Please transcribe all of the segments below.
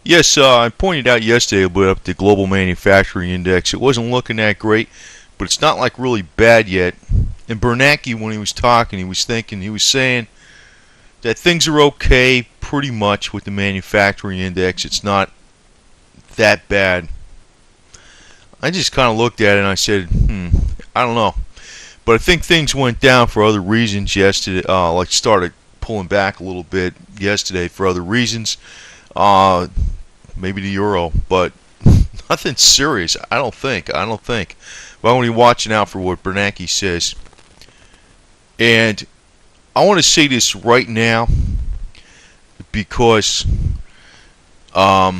Yes, I pointed out yesterday about the global manufacturing index. It wasn't looking that great, but it's not like really bad yet. And Bernanke, when he was talking, he was saying that things are okay pretty much with the manufacturing index. It's not that bad. I just kind of looked at it and I said, I don't know. But I think things went down for other reasons yesterday. Like started pulling back a little bit yesterday for other reasons. Maybe the euro, but nothing serious. I don't think. But I'm going to be watching out for what Bernanke says. And I want to say this right now because, I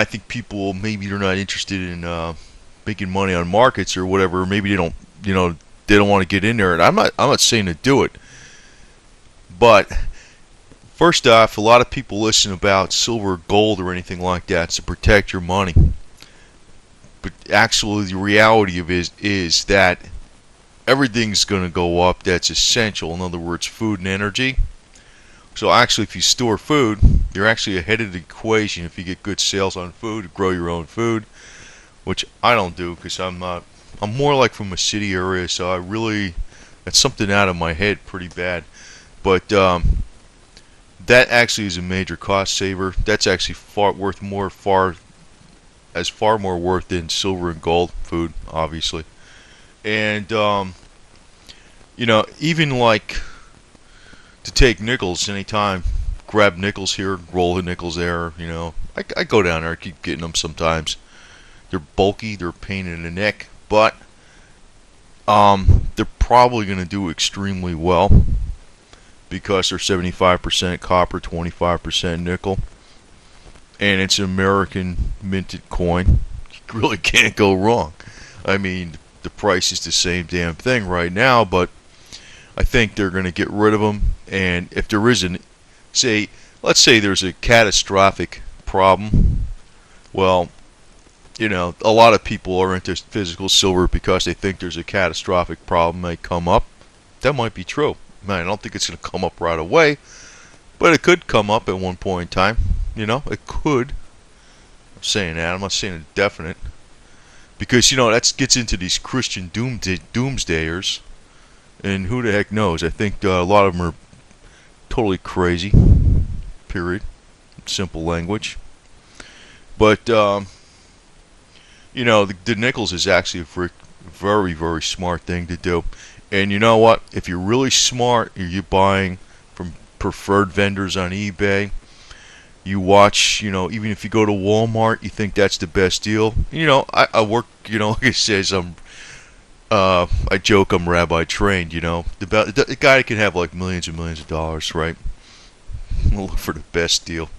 think people maybe they're not interested in making money on markets or whatever. Maybe they don't, they don't want to get in there. And I'm not saying to do it, but first off, a lot of people listen about silver or gold or anything like that to protect your money. But actually, the reality of it is that everything's going to go up that's essential. In other words, food and energy. So actually, if you store food, you're actually ahead of the equation if you get good sales on food, grow your own food, which I don't do because I'm more like from a city area, so that's something out of my head pretty bad. But that actually is a major cost saver. That's actually far more worth than silver and gold food, obviously. And even like to take nickels anytime, grab nickels here, roll the nickels there. I go down there, I keep getting them sometimes. They're bulky, they're a pain in the neck, but they're probably going to do extremely well because they're 75% copper, 25% nickel, and it's an American minted coin. You really can't go wrong. I mean, the price is the same damn thing right now, but I think they're going to get rid of them. And if there isn't, let's say there's a catastrophic problem, well, a lot of people are into physical silver because they think there's a catastrophic problem might come up. That might be true. Man, I don't think it's going to come up right away, but it could come up at one point in time. It could. I'm saying that. I'm not saying it's definite. Because, that gets into these Christian doomsdayers. And who the heck knows? I think a lot of them are totally crazy. Period. Simple language. But, the nickels is actually a very, very smart thing to do. And you know what? If you're really smart, you're buying from preferred vendors on eBay. You watch, even if you go to Walmart, you think that's the best deal. I work, like it says, I joke I'm rabbi trained, The guy that can have like millions and millions of dollars, right? Look for the best deal.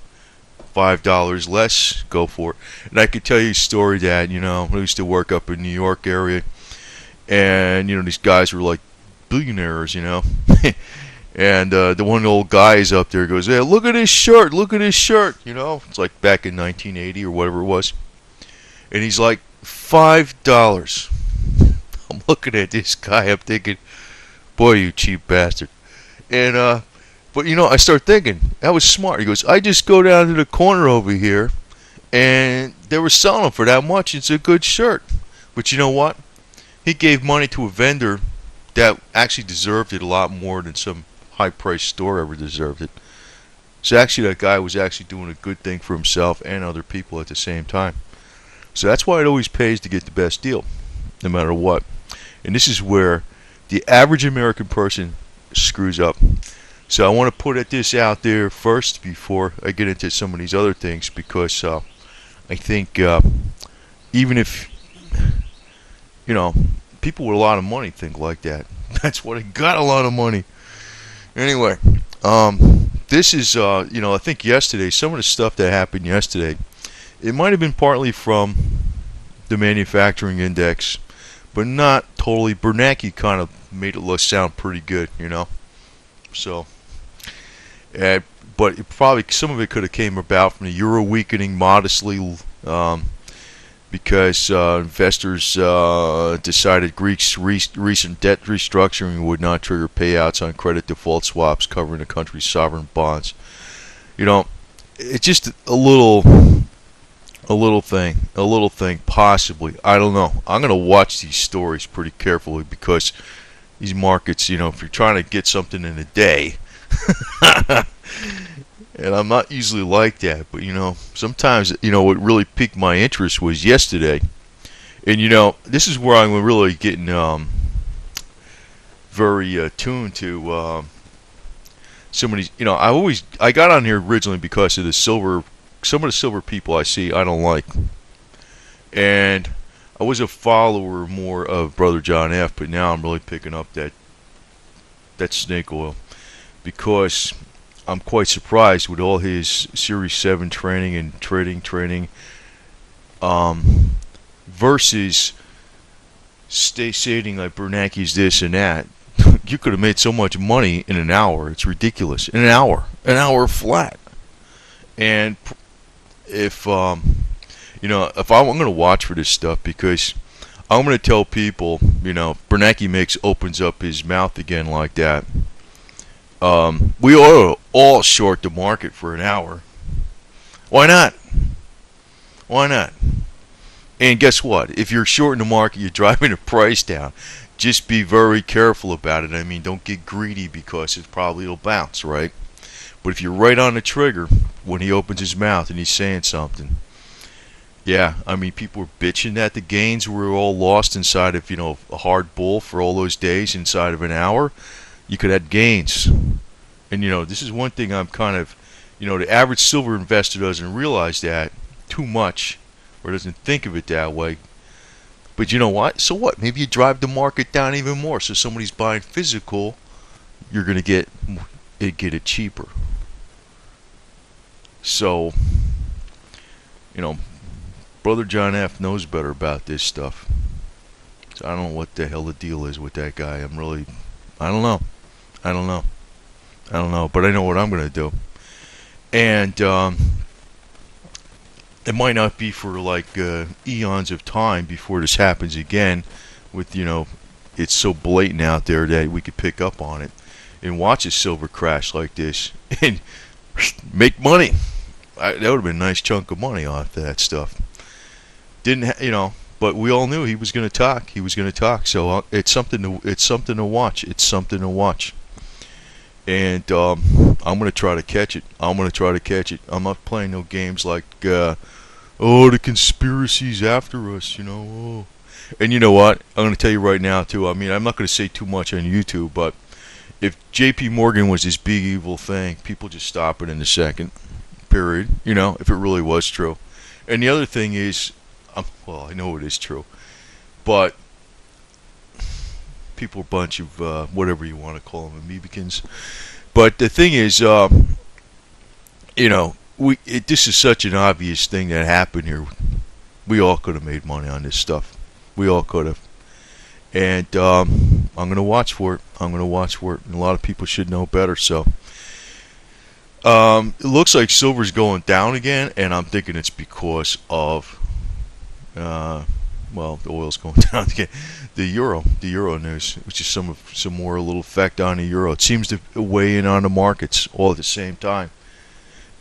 $5 less, go for it. And I could tell you a story that, I used to work up in New York area. And, these guys were like billionaires, And the one old guy is up there goes, hey, look at this shirt. It's like back in 1980 or whatever it was. And he's like, $5. I'm looking at this guy. I'm thinking, boy, you cheap bastard. And, but, I start thinking, that was smart. He goes, I just go down to the corner over here, and they were selling them for that much. It's a good shirt. But you know what? He gave money to a vendor that actually deserved it a lot more than some high-priced store ever deserved it. So actually that guy was actually doing a good thing for himself and other people at the same time. So that's why it always pays to get the best deal, no matter what. And this is where the average American person screws up. So I want to put this out there first before I get into some of these other things, because I think even if people with a lot of money think like that. That's what I got, a lot of money. Anyway, this is, I think yesterday, some of the stuff that happened yesterday, it might have been partly from the manufacturing index, but not totally. Bernanke kind of made it sound pretty good, So, but some of it could have came about from the euro weakening modestly, because investors decided Greece's recent debt restructuring would not trigger payouts on credit default swaps covering the country's sovereign bonds. it's just a little thing, possibly. I don't know. I'm gonna watch these stories pretty carefully because these markets, if you're trying to get something in a day, and I'm not usually like that, but sometimes, what really piqued my interest was yesterday, and this is where I'm really getting very tuned to some of these. I got on here originally because of some of the silver people I see I don't like, and I was a follower more of Brother John F, but now I'm really picking up that snake oil because I'm quite surprised with all his Series 7 training and trading versus stating like Bernanke's this and that. You could have made so much money in an hour. It's ridiculous. In an hour flat. And if if I'm going to watch for this stuff because I'm going to tell people, Bernanke opens up his mouth again like that. We ought to all short the market for an hour. Why not? Why not? And guess what? If you're shorting the market, you're driving the price down. Just be very careful about it. I mean, don't get greedy because it'll bounce, right? But if you're right on the trigger when he opens his mouth and he's saying something, yeah, I mean, people were bitching that the gains were all lost inside of, a hard bull for all those days inside of an hour. You could have gains. And, this is one thing I'm kind of, the average silver investor doesn't realize that too much or doesn't think of it that way. But you know what? So what? Maybe you drive the market down even more. So somebody's buying physical, you're going to get it cheaper. So, Brother John F knows better about this stuff. So I don't know what the hell the deal is with that guy. I don't know. I don't know. But I know what I'm going to do. And it might not be for like eons of time before this happens again with, it's so blatant out there that we could pick up on it and watch a silver crash like this and make money. That would have been a nice chunk of money off that stuff. But we all knew he was going to talk. So it's something to watch. And I'm going to try to catch it. I'm not playing no games like, the conspiracy's after us, Oh. And you know what? I'm going to tell you right now, too. I mean, I'm not going to say too much on YouTube, but if J.P. Morgan was this big evil thing, people just stop it in a second, period. If it really was true. And the other thing is, I know it is true, but people are a bunch of whatever you want to call them, amebicans. But the thing is, this is such an obvious thing that happened here. We all could have made money on this stuff. We all could have. And I'm going to watch for it. And a lot of people should know better. So it looks like silver's going down again, and I'm thinking it's because of the oil's going down again. The euro news, which is some more little effect on the euro. It seems to weigh in on the markets all at the same time.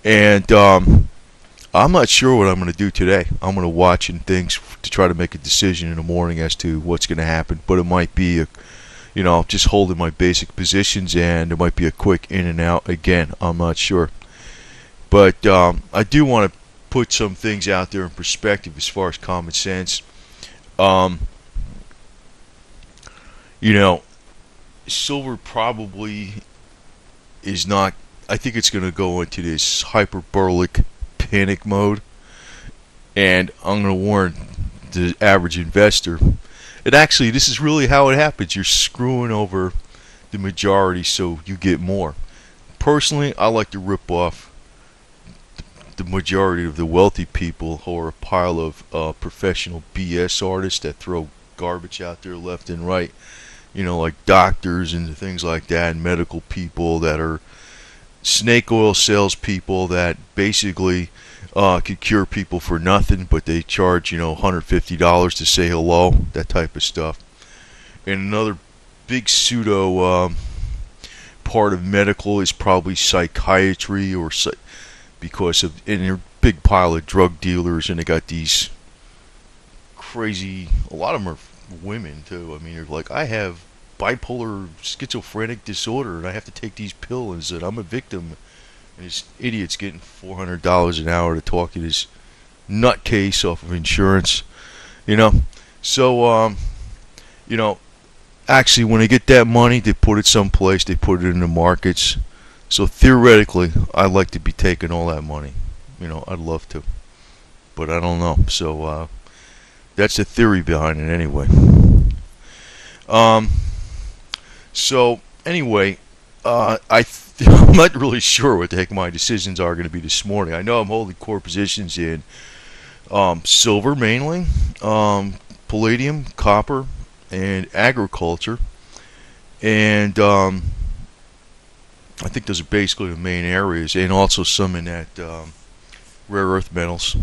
And I'm not sure what I'm going to do today. I'm going to watch and things to try to make a decision in the morning as to what's going to happen. But it might be, just holding my basic positions, and there might be a quick in and out again. I'm not sure. But I do want to put some things out there in perspective as far as common sense. Silver probably is not. I think it's going to go into this hyperbolic panic mode, and I'm going to warn the average investor. This is really how it happens. You're screwing over the majority so you get more. Personally, I like to rip off the majority of the wealthy people who are a pile of professional BS artists that throw garbage out there left and right. Like doctors and things like that, and medical people that are snake oil salespeople that basically could cure people for nothing, but they charge $150 to say hello, that type of stuff. And another big pseudo part of medical is probably psychiatry, or because of, and they're a big pile of drug dealers, and they got these crazy, a lot of them are women too. I mean, they're like, I have bipolar schizophrenic disorder and I have to take these pills and I'm a victim. And this idiot's getting $400 an hour to talk to this nutcase off of insurance, you know. So, you know, actually, when they get that money, they put it someplace. They put it in the markets. So theoretically, I'd like to be taking all that money. You know, I'd love to, but I don't know. So that's the theory behind it, anyway. So anyway, I'm not really sure what the heck my decisions are going to be this morning. I know I'm holding core positions in silver mainly, palladium, copper, and agriculture, and I think those are basically the main areas, and also some in that rare earth metals.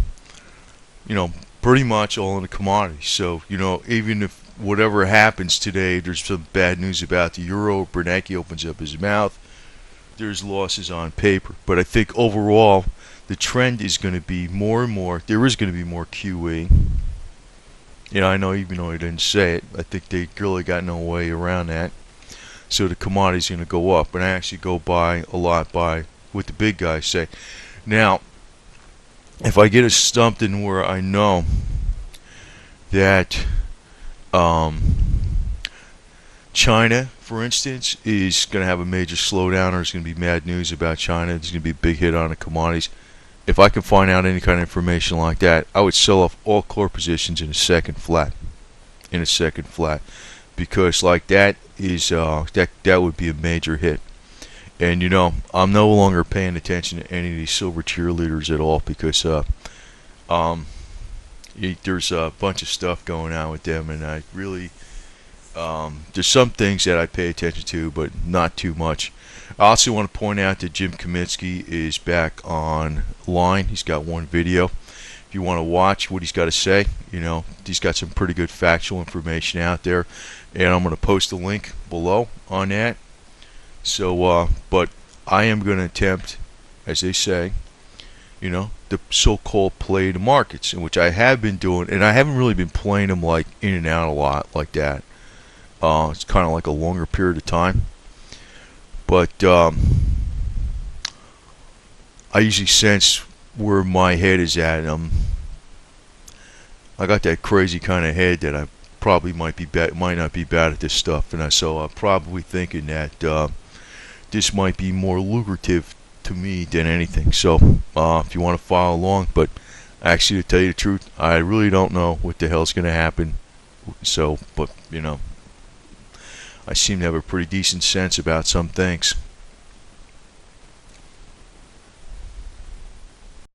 You know, pretty much all in the commodities. So, you know, even if whatever happens today, there's some bad news about the euro, Bernanke opens up his mouth, there's losses on paper. But I think overall, the trend is going to be more and more, there is going to be more QE. You know, I know even though I didn't say it, I think they really got no way around that. So the commodity's going to go up. And I actually go by a lot by what the big guys say. Now, if I get a stumped in where I know that China, for instance, is going to have a major slowdown, or there's going to be mad news about China, there's going to be a big hit on the commodities. If I can find out any kind of information like that, I would sell off all core positions in a second flat. Because like that is that would be a major hit. And you know, I'm no longer paying attention to any of these silver cheerleaders at all, because there's a bunch of stuff going on with them, and I really there's some things that I pay attention to, but not too much. I also want to point out that Jim Comiskey is back online. He's got one video. If you want to watch what he's got to say, you know, he's got some pretty good factual information out there, and I'm going to post a link below on that. So, but I am going to attempt, as they say, you know, the so-called play the markets, in which I have been doing, and I haven't really been playing them like in and out a lot like that. It's kind of like a longer period of time. But I usually sense where my head is at. I got that crazy kind of head that I probably might not be bad at this stuff, and so I'm probably thinking that this might be more lucrative to me than anything. So if you want to follow along, but actually, to tell you the truth, I really don't know what the hell's going to happen. So, but you know, I seem to have a pretty decent sense about some things.